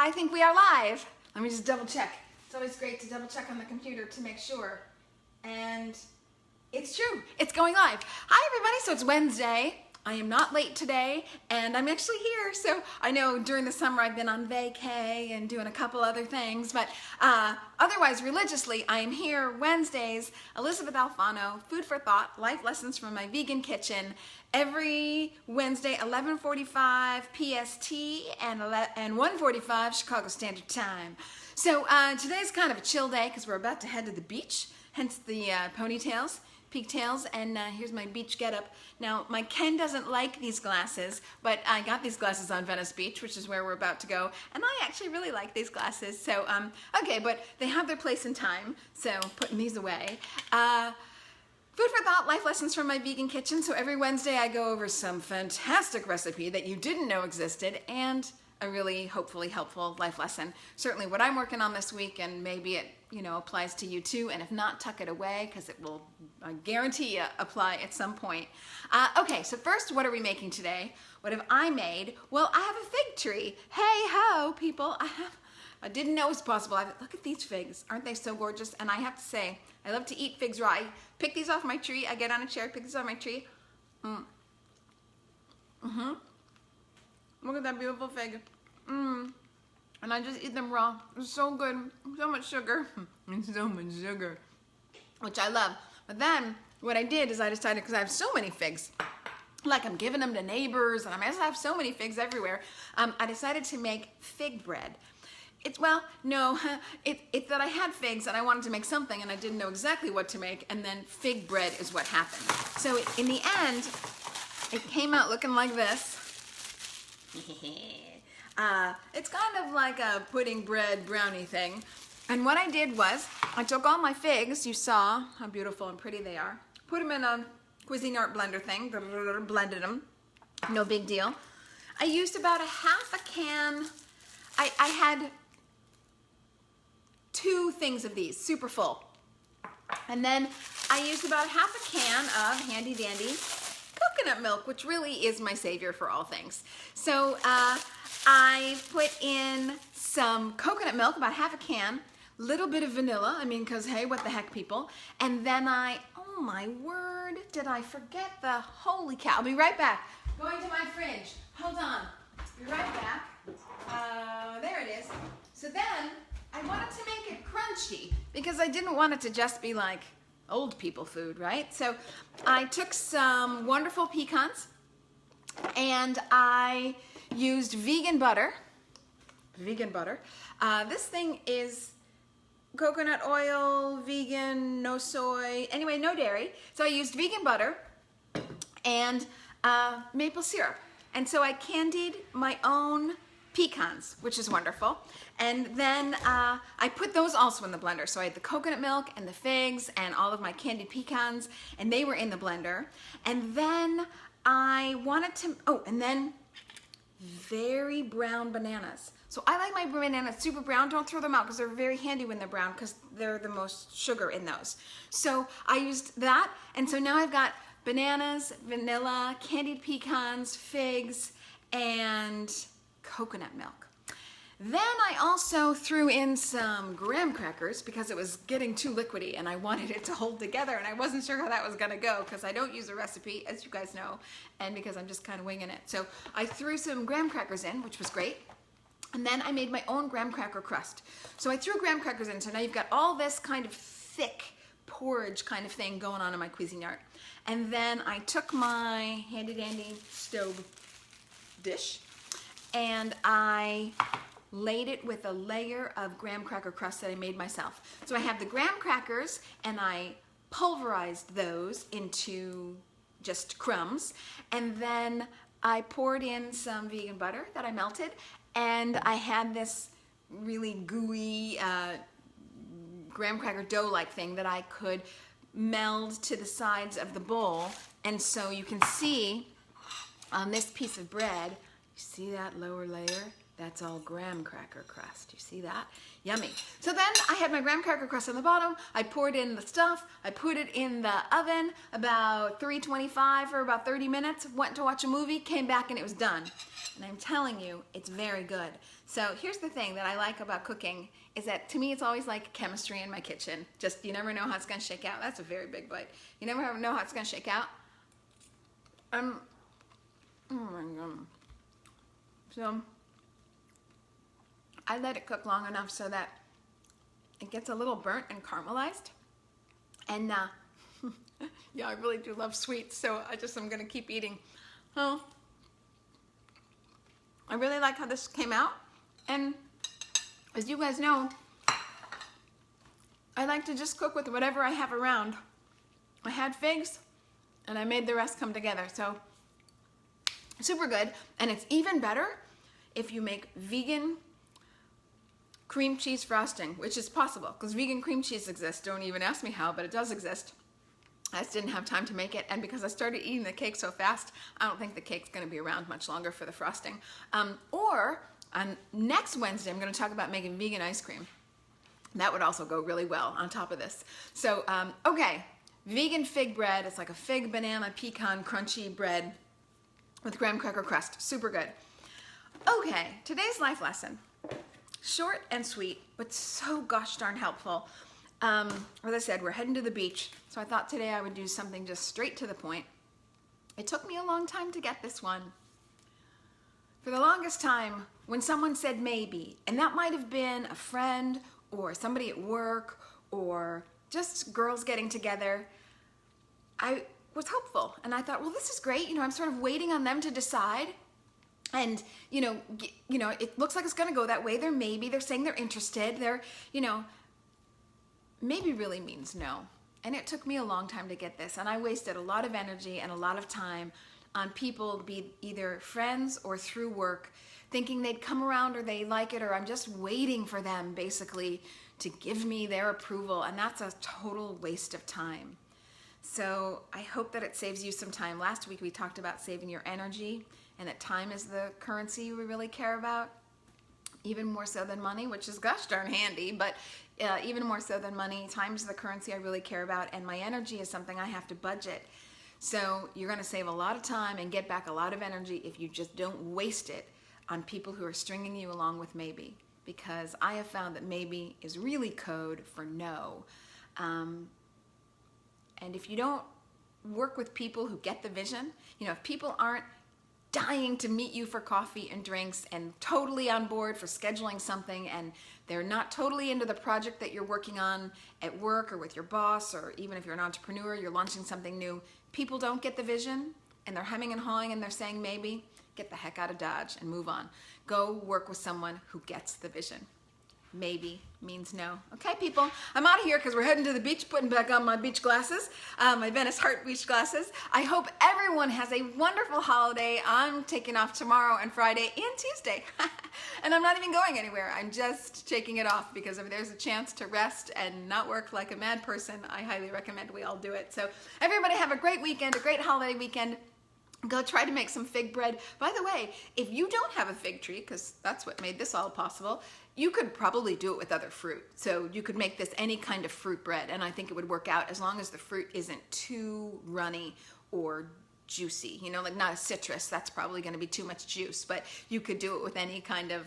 I think we are live. Let me just double check. It's always great to double check on the computer to make sure. And it's true, it's going live. Hi everybody, so it's Wednesday. I am not late today, and I'm actually here. So I know during the summer I've been on vacay and doing a couple other things, but otherwise religiously I am here Wednesdays. Elysabeth Alfano, Food for Thought, Life Lessons from My Vegan Kitchen, every Wednesday, 11:45 PST and 1:45 Chicago Standard Time. So today's kind of a chill day because we're about to head to the beach, hence the ponytails. Pigtails, and here's my beach getup. Now, my Ken doesn't like these glasses, but I got these glasses on Venice Beach, which is where we're about to go, and I actually really like these glasses. So, okay, but they have their place in time, so putting these away. Food for Thought, Life Lessons from My Vegan Kitchen. So every Wednesday I go over some fantastic recipe that you didn't know existed, and a really hopefully helpful life lesson. Certainly what I'm working on this week, and maybe it applies to you too, and if not, tuck it away because it will, I guarantee you, apply at some point. Okay, so first, what are we making today? What have I made? Well, I have a fig tree. Hey ho, people. I didn't know it was possible. Look at these figs. Aren't they so gorgeous? And I have to say, I love to eat figs raw. I pick these off my tree. I get on a chair, pick these off my tree. Look at that beautiful fig. And I just eat them raw. It's so good. So much sugar. And so much sugar. Which I love. But then, what I did is I decided, because I have so many figs, like I'm giving them to neighbors, and I just have so many figs everywhere, I decided to make fig bread. It's that I had figs and I wanted to make something and I didn't know exactly what to make, and then fig bread is what happened. So in the end, it came out looking like this. It's kind of like a pudding bread brownie thing. And what I did was, I took all my figs, you saw how beautiful and pretty they are, put them in a Cuisinart blender thing, blended them, no big deal. I used about a half a can. I had 2 things of these, super full. And then I used about half a can of handy dandy coconut milk, which really is my savior for all things. So I put in some coconut milk, about half a can, little bit of vanilla, because hey, what the heck, people. And then oh my word, did I forget the, holy cow. I'll be right back. Going to my fridge. Hold on. Be right back. There it is. So then I wanted to make it crunchy because I didn't want it to just be like old people food, right? So I took some wonderful pecans and I used vegan butter. This thing is coconut oil, vegan, no soy, anyway, no dairy. So I used vegan butter and maple syrup. And so I candied my own pecans, which is wonderful. And then I put those also in the blender. So I had the coconut milk and the figs and all of my candied pecans, and they were in the blender. And then I wanted to, and then very brown bananas. So I like my bananas super brown. Don't throw them out because they're very handy when they're brown because they're the most sugar in those. So I used that, and so now I've got bananas, vanilla, candied pecans, figs, and coconut milk. Then I also threw in some graham crackers because it was getting too liquidy and I wanted it to hold together, and I wasn't sure how that was gonna go because I don't use a recipe, as you guys know, and because I'm just kind of winging it. So I threw some graham crackers in, which was great. And then I made my own graham cracker crust. So I threw graham crackers in, so now you've got all this kind of thick porridge kind of thing going on in my Cuisinart. And then I took my handy dandy stove dish and I laid it with a layer of graham cracker crust that I made myself. So I have the graham crackers and I pulverized those into just crumbs, and then I poured in some vegan butter that I melted, and I had this really gooey graham cracker dough-like thing that I could meld to the sides of the bowl. And so you can see on this piece of bread, you see that lower layer? That's all graham cracker crust. You see that? Yummy. So then I had my graham cracker crust on the bottom. I poured in the stuff. I put it in the oven about 325 for about 30 minutes. Went to watch a movie, came back, and it was done. And I'm telling you, it's very good. So here's the thing that I like about cooking is that to me it's always like chemistry in my kitchen. Just you never know how it's going to shake out. That's a very big bite. You never know how it's going to shake out. Oh my God. So I let it cook long enough so that it gets a little burnt and caramelized. And yeah, I really do love sweets, so I'm gonna keep eating. Oh, I really like how this came out. And as you guys know, I like to just cook with whatever I have around. I had figs and I made the rest come together. So super good. And it's even better if you make vegan cream cheese frosting, which is possible because vegan cream cheese exists. Don't even ask me how, but it does exist. I just didn't have time to make it, and because I started eating the cake so fast, I don't think the cake's going to be around much longer for the frosting. Or on next Wednesday, I'm going to talk about making vegan ice cream. That would also go really well on top of this. So, okay, vegan fig bread. It's like a fig, banana, pecan, crunchy bread with graham cracker crust. Super good. Okay, today's life lesson. Short and sweet, but so gosh darn helpful. As I said, we're heading to the beach, so I thought today I would do something just straight to the point. It took me a long time to get this one. For the longest time, when someone said maybe, and that might have been a friend or somebody at work or just girls getting together, I was hopeful, and I thought, well, this is great. I'm sort of waiting on them to decide. And, it looks like it's going to go that way. They're saying they're interested. Maybe really means no. And it took me a long time to get this. And I wasted a lot of energy and a lot of time on people, be either friends or through work, thinking they'd come around or they like it, or I'm just waiting for them basically to give me their approval. And that's a total waste of time. So I hope that it saves you some time. Last week we talked about saving your energy, and that time is the currency we really care about, even more so than money, which is gosh darn handy, but even more so than money, time is the currency I really care about, and my energy is something I have to budget. So you're going to save a lot of time and get back a lot of energy if you just don't waste it on people who are stringing you along with maybe, because I have found that maybe is really code for no. And if you don't work with people who get the vision, if people aren't dying to meet you for coffee and drinks and totally on board for scheduling something, and they're not totally into the project that you're working on at work or with your boss, or even if you're an entrepreneur, you're launching something new, people don't get the vision and they're hemming and hawing and they're saying maybe, get the heck out of Dodge and move on. Go work with someone who gets the vision. Maybe means no. Okay, people, I'm out of here because we're heading to the beach, putting back on my beach glasses, my Venice Heart beach glasses. I hope everyone has a wonderful holiday. I'm taking off tomorrow and Friday and Tuesday. And I'm not even going anywhere. I'm just taking it off because if there's a chance to rest and not work like a mad person, I highly recommend we all do it. So everybody have a great weekend, a great holiday weekend. Go try to make some fig bread. By the way, if you don't have a fig tree, because that's what made this all possible, you could probably do it with other fruit. So you could make this any kind of fruit bread, and I think it would work out as long as the fruit isn't too runny or juicy. Like not a citrus, that's probably going to be too much juice, but you could do it with any kind of,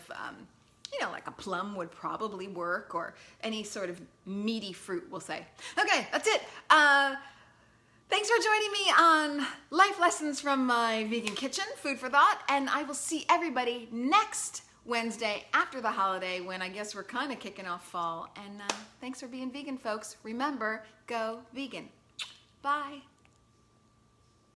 like a plum would probably work, or any sort of meaty fruit, we'll say. Okay, that's it. Thanks for joining me on Life Lessons from my Vegan Kitchen, Food for Thought, and I will see everybody next Wednesday after the holiday, when I guess we're kind of kicking off fall. And thanks for being vegan, folks. Remember, go vegan. Bye.